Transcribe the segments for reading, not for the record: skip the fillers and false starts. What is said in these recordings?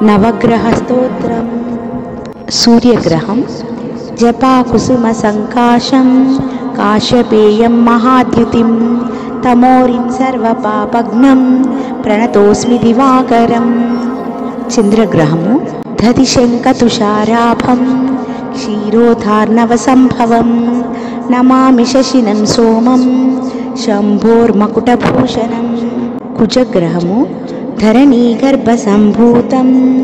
నవగ్రహ స్తోత్రం. సూర్యగ్రహం. జపాకుసుమ సంకాశం కాశ్యపేయం మహాద్యుతిం తమోరిం సర్వపాపఘ్నం ప్రణతోస్మి దివాకరం. చంద్రగ్రహము. దధిశంఖతుషారాభం క్షీరోధార్ణవ సంభవం నమామి శశినం సోమం శంభోర్మకుటభూషణం. కుజగ్రహము. ధరణీగర్భసంభూతం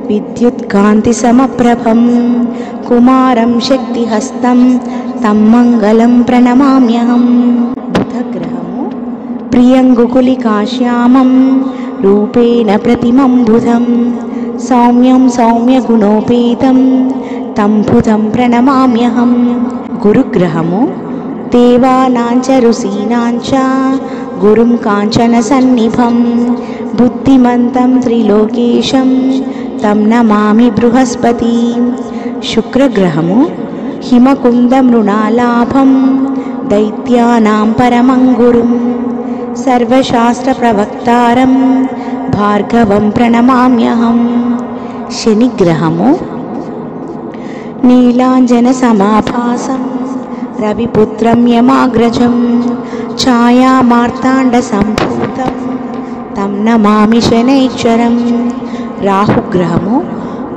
విద్యుత్కాంతి సమప్రభం కుమారం శక్తిహస్తం తం మంగళం ప్రణమామ్యహం. బుధగ్రహము. ప్రియంగుకులికాశ్యామం రూపేణ ప్రతిమం బుధం సౌమ్యం సౌమ్యగుణోపేతం తం బుధం ప్రణమామ్యహం. గురుగ్రహము. దేవానాంచ ఋషీనాంచ గురుం కాంచన సన్నిభం బుద్ధిమంతం త్రిలోకేశం తం నమామి బృహస్పతి. శుక్రగ్రహము. హిమకుంద మృణాలాభం దైత్యానాం పరమం గురుం సర్వశాస్త్ర ప్రవక్తారం భార్గవం ప్రణమామ్యహం. శనిగ్రహము. నీలాంజన సమాభాసం రవిపుత్రం యమాగ్రజం ఛాయామార్తాండ సంభూతం తం నమామి శనైశ్వరం. రాహుగ్రహము.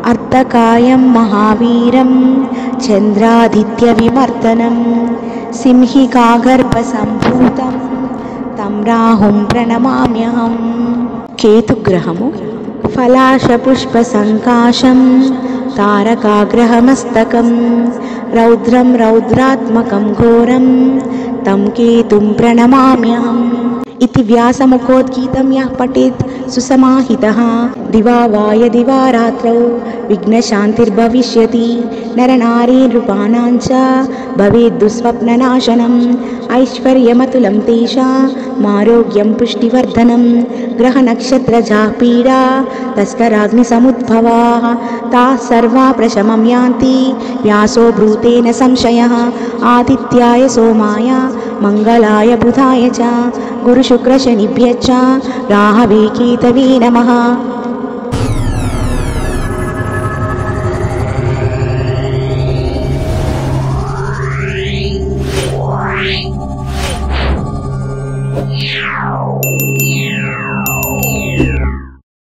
అర్ధకాయం మహావీరం చంద్రాదిత్య విమర్దనం సింహికాగర్భ సంభూతం తం రాహుం ప్రణమామ్యహం. కేతుగ్రహము. ఫలాశపుష్ప సంకాశం తారకాగ్రహమస్తకం రౌద్రం రౌద్రాత్మకం ఘోరం తం కేతుం ప్రణమామ్యహం. इति व्यासमुखोद्गीतं यः पठेत् सुसमाहितः दिवा वा यदि वा रात्रौ विघ्नशान्तिर्भविष्यति नरनारीनृपाणां च भवेत् दुःस्वप्ननाशनम् ऐश्वर्यमतुलं तेषामारोग्यं पुष्टिवर्धनं ग्रहनक्षत्रजा पीडा तस्कराग्निसमुद्भवाः ताः सर्वा प्रशमं यान्ति व्यासो ब्रूतेन संशयः आदित्याय सोमाय मंगलाय बुधाय च गुरुशुक्रशनिभ्यश्च राहवे केतवे नमः.